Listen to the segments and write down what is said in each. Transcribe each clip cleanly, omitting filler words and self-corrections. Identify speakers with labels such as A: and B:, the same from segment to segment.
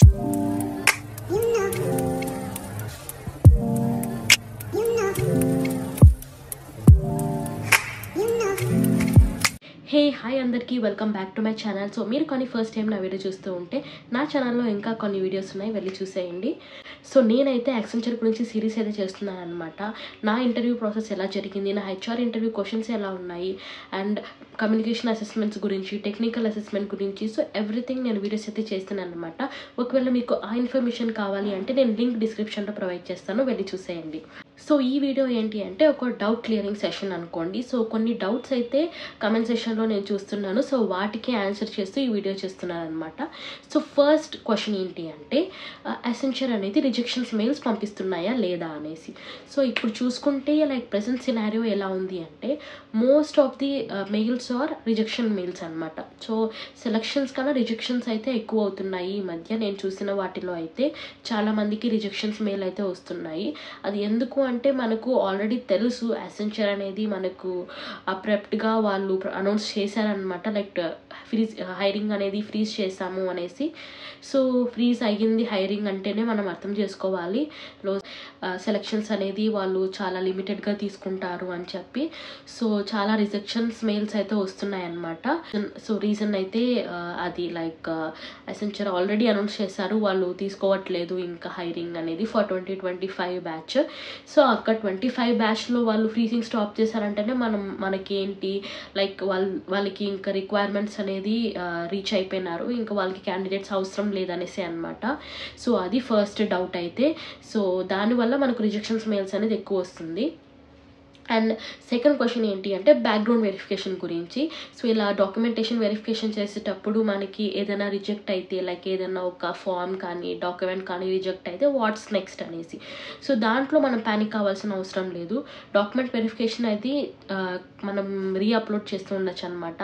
A: Hey hi అందరికీ welcome back to my channel. So మీరు కానీ ఫస్ట్ టైం నా వీడియో చూస్తూ ఉంటే నా ఛానల్లో ఇంకా కొన్ని వీడియోస్ ఉన్నాయి, వెళ్ళి చూసేయండి. సో నేనైతే యాక్సెంచర్ గురించి సిరీస్ అయితే చేస్తున్నాను అనమాట. నా ఇంటర్వ్యూ ప్రాసెస్ ఎలా జరిగింది, నా హెచ్ఆర్ ఇంటర్వ్యూ క్వశ్చన్స్ ఎలా ఉన్నాయి, అండ్ కమ్యూనికేషన్ అసెస్మెంట్స్ గురించి, టెక్నికల్ అసెస్మెంట్ గురించి, సో ఎవ్రీథింగ్ నేను వీడియోస్ అయితే చేస్తున్నాను అనమాట. ఒకవేళ మీకు ఆ ఇన్ఫర్మేషన్ కావాలి అంటే నేను లింక్ డిస్క్రిప్షన్లో ప్రొవైడ్ చేస్తాను, వెళ్ళి చూసేయండి. సో ఈ వీడియో ఏంటి అంటే ఒక డౌట్ క్లియరింగ్ సెషన్ అనుకోండి. సో కొన్ని డౌట్స్ అయితే కమెంట్ సెషన్లో నేను చూస్తున్నాను, సో వాటికి ఆన్సర్ చేస్తూ ఈ వీడియో చేస్తున్నాను అనమాట. సో ఫస్ట్ క్వశ్చన్ ఏంటి అంటే అసెంచర్ అనేది రిజెక్షన్స్ మెయిల్స్ పంపిస్తున్నాయా లేదా అనేసి. సో ఇప్పుడు చూసుకుంటే లైక్ ప్రెసెంట్ సినారియో ఎలా ఉంది అంటే most of the mails are rejection mails అనమాట. సో సెలక్షన్స్ కన్నా రిజెక్షన్స్ అయితే ఎక్కువ అవుతున్నాయి ఈ మధ్య. నేను చూసిన వాటిలో అయితే చాలామందికి రిజెక్షన్స్ మెయిల్ అయితే వస్తున్నాయి. అది ఎందుకు అంటే మనకు ఆల్రెడీ తెలుసు అసెంచర్ అనేది మనకు అప్రెప్ట్గా వాళ్ళు అనౌన్స్ చేశారనమాట, లైక్ ఫ్రీజ్ హైరింగ్ అనేది ఫ్రీజ్ చేసాము అనేసి. సో ఫ్రీజ్ అయ్యింది హైరింగ్ అంటేనే మనం అర్థం చేసుకోవాలి సెలక్షన్స్ అనేది వాళ్ళు చాలా లిమిటెడ్గా తీసుకుంటారు అని చెప్పి. సో చాలా రిజెక్షన్స్ మెయిల్స్ అయితే వస్తున్నాయి అన్నమాట. సో రీజన్ అయితే అది లైక్ అసెంచర్ ఆల్రెడీ అనౌన్స్ చేశారు వాళ్ళు తీసుకోవట్లేదు ఇంకా హైరింగ్ అనేది ఫర్ 2025 బ్యాచ్. సో అక్కడ 25 బ్యాచ్లో వాళ్ళు ఫ్రీజింగ్ స్టాప్ చేశారంటేనే మనకి ఏంటి లైక్ వాళ్ళకి ఇంకా రిక్వైర్మెంట్స్ అనేది రీచ్ అయిపోయినారు, ఇంకా వాళ్ళకి క్యాండిడేట్స్ అవసరం లేదనేసి అనమాట. సో అది ఫస్ట్ డౌట్ అయితే. సో దానివల్ల మనకు రిజెక్షన్స్ మెయిల్స్ అనేది ఎక్కువ వస్తుంది. అండ్ సెకండ్ క్వశ్చన్ ఏంటి అంటే బ్యాక్గ్రౌండ్ వెరిఫికేషన్ గురించి. సో ఇలా డాక్యుమెంటేషన్ వెరిఫికేషన్ చేసేటప్పుడు మనకి ఏదైనా రిజెక్ట్ అయితే లైక్ ఏదైనా ఒక ఫామ్ కానీ డాక్యుమెంట్ కానీ రిజెక్ట్ అయితే వాట్స్ నెక్స్ట్ అనేసి. సో దాంట్లో మనం ప్యానిక్ కావాల్సిన అవసరం లేదు. డాక్యుమెంట్ వెరిఫికేషన్ అయితే మనం రీఅప్లోడ్ చేస్తూ ఉండొచ్చు అనమాట.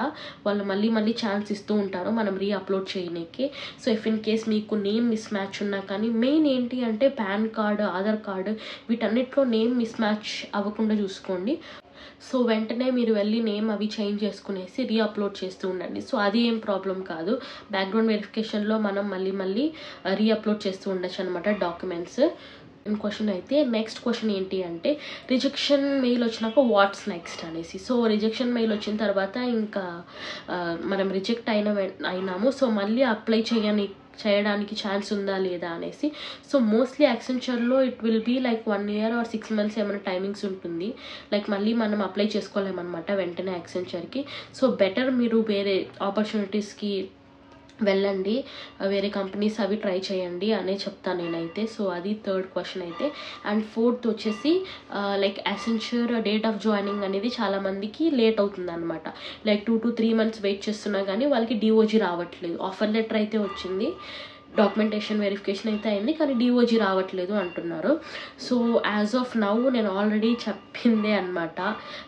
A: వాళ్ళు మళ్ళీ ఛాన్స్ ఇస్తూ ఉంటారు మనం రీఅప్లోడ్ చేయడానికి. సో ఇఫ్ ఇన్ కేస్ మీకు నేమ్ మిస్ మ్యాచ్ ఉన్నా కానీ మెయిన్ ఏంటి అంటే పాన్ కార్డు, ఆధార్ కార్డు వీటన్నిటిలో నేమ్ మిస్ మ్యాచ్ అవ్వకుండా చూసుకోండి. సో వెంటనే మీరు వెళ్ళి నేమ్ అవి చేంజ్ చేసుకునేసి రీఅప్లోడ్ చేస్తూ ఉండండి. సో అది ఏం ప్రాబ్లం కాదు. బ్యాక్గ్రౌండ్ వెరిఫికేషన్లో మనం మళ్ళీ రీఅప్లోడ్ చేస్తూ ఉండొచ్చు అనమాట డాక్యుమెంట్స్. క్వశ్చన్ అయితే నెక్స్ట్ క్వశ్చన్ ఏంటి అంటే రిజెక్షన్ మెయిల్ వచ్చినాక వాట్స్ నెక్స్ట్ అనేసి. సో రిజెక్షన్ మెయిల్ వచ్చిన తర్వాత ఇంకా మనం రిజెక్ట్ అయినాము, సో మళ్ళీ అప్లై చేయడానికి ఛాన్స్ ఉందా లేదా అనేసి. సో మోస్ట్లీ యాక్సెంచర్లో it will be like 1 year or 6 months ఏమైనా టైమింగ్స్ ఉంటుంది. లైక్ మళ్ళీ మనం అప్లై చేసుకోలేమన్నమాట వెంటనే యాక్సెంచర్కి. సో బెటర్ మీరు వేరే ఆపర్చునిటీస్కి వెళ్ళండి, వేరే కంపెనీస్ అవి ట్రై చేయండి అనే చెప్తాను నేనైతే. సో అది థర్డ్ క్వశ్చన్ అయితే. అండ్ ఫోర్త్ వచ్చేసి like Accenture date of joining అనేది చాలామందికి లేట్ అవుతుంది అనమాట. లైక్ 2 to 3 months వెయిట్ చేస్తున్నా కానీ వాళ్ళకి డిఓజీ రావట్లేదు. ఆఫర్ లెటర్ అయితే వచ్చింది, డాక్యుమెంటేషన్ వెరిఫికేషన్ అయితే అయింది, కానీ డిఓజీ రావట్లేదు అంటున్నారు. సో యాజ్ ఆఫ్ నౌ నేను ఆల్రెడీ చెప్పిందే అనమాట,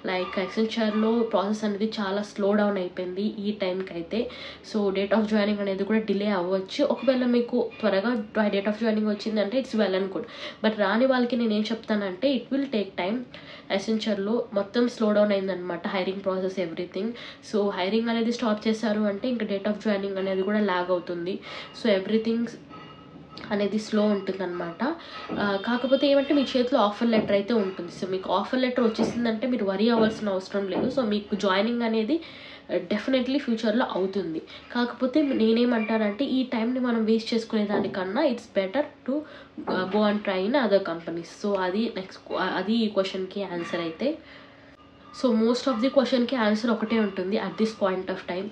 A: లైక్ అసెంచర్లో ప్రాసెస్ అనేది చాలా స్లో డౌన్ అయిపోయింది ఈ టైంకి అయితే. సో డేట్ ఆఫ్ జాయినింగ్ అనేది కూడా డిలే అవ్వచ్చు. ఒకవేళ మీకు త్వరగా డేట్ ఆఫ్ జాయినింగ్ వచ్చిందంటే it's well and good, but రాని వాళ్ళకి నేనేం చెప్తానంటే ఇట్ విల్ టేక్ టైం. అసెంచర్లో మొత్తం స్లో డౌన్ అయిందనమాట hiring process everything. So hiring అనేది స్టాప్ చేశారు అంటే ఇంకా డేట్ ఆఫ్ జాయినింగ్ అనేది కూడా ల్యాగ్ అవుతుంది. సో ఎవ్రీథింగ్ అనేది స్లో ఉంటుంది అనమాట. కాకపోతే ఏమంటే మీ చేతిలో ఆఫర్ లెటర్ అయితే ఉంటుంది. సో మీకు ఆఫర్ లెటర్ వచ్చేసిందంటే మీరు వరీ అవ్వాల్సిన అవసరం లేదు. సో మీకు జాయినింగ్ అనేది డెఫినెట్లీ ఫ్యూచర్లో అవుతుంది. కాకపోతే నేనేమంటానంటే ఈ టైంని మనం వేస్ట్ చేసుకునే దానికన్నా it's better to go and try in other companies. So అది ఈ క్వశ్చన్కి ఆన్సర్ అయితే. సో మోస్ట్ ఆఫ్ ది క్వశ్చన్కి ఆన్సర్ ఒకటే ఉంటుంది at this point of time.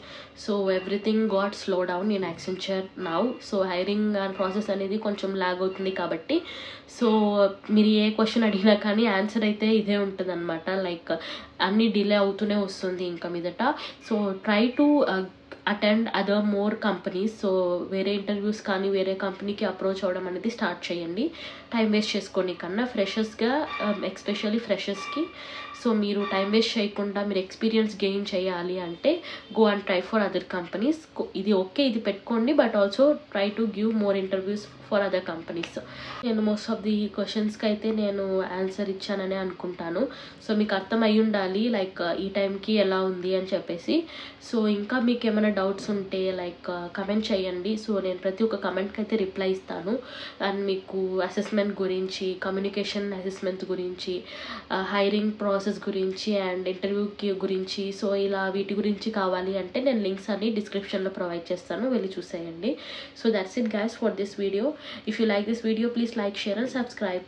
A: So everything got slow down in Accenture now. So hiring and process అనేది కొంచెం log అవుతుంది కాబట్టి సో మీరు ఏ క్వశ్చన్ అడిగినా కానీ ఆన్సర్ అయితే ఇదే ఉంటుంది అనమాట. లైక్ అన్నీ డిలే అవుతూనే వస్తుంది ఇంకా మీదట. So try to attend other more companies. So వేరే ఇంటర్వ్యూస్ కానీ వేరే కంపెనీకి అప్రోచ్ అవ్వడం అనేది స్టార్ట్ చేయండి, టైం వేస్ట్ చేసుకోండి కన్నా. ఫ్రెషర్స్గా ఎస్పెషల్లీ ఫ్రెషర్స్కి సో మీరు టైం వేస్ట్ చేయకుండా మీరు ఎక్స్పీరియన్స్ గెయిన్ చేయాలి అంటే go and try for other companies. ఇది ఓకే, ఇది పెట్టుకోండి, but also try to give more interviews for other companies. నేను మోస్ట్ ఆఫ్ ది క్వశ్చన్స్కి అయితే నేను ఆన్సర్ ఇచ్చానని అనుకుంటాను. సో మీకు అర్థం అయి ఉండాలి లైక్ ఈ టైంకి ఎలా ఉంది అని చెప్పేసి. సో ఇంకా మీకు ఏమైనా డౌట్స్ ఉంటే లైక్ కమెంట్ చేయండి. సో నేను ప్రతి ఒక్క కమెంట్కి అయితే రిప్లై ఇస్తాను. అండ్ మీకు అసెస్మెంట్ గురించి, కమ్యూనికేషన్ అసెస్మెంట్ గురించి, హైరింగ్ ప్రాసెస్ గురించి అండ్ ఇంటర్వ్యూకి గురించి, సో ఇలా వీటి గురించి కావాలి అంటే నేను లింక్స్ అన్ని డిస్క్రిప్షన్లో ప్రొవైడ్ చేస్తాను, వెళ్ళి చూసేయండి. So that's it guys for this video. If you like this video please like, share and subscribe.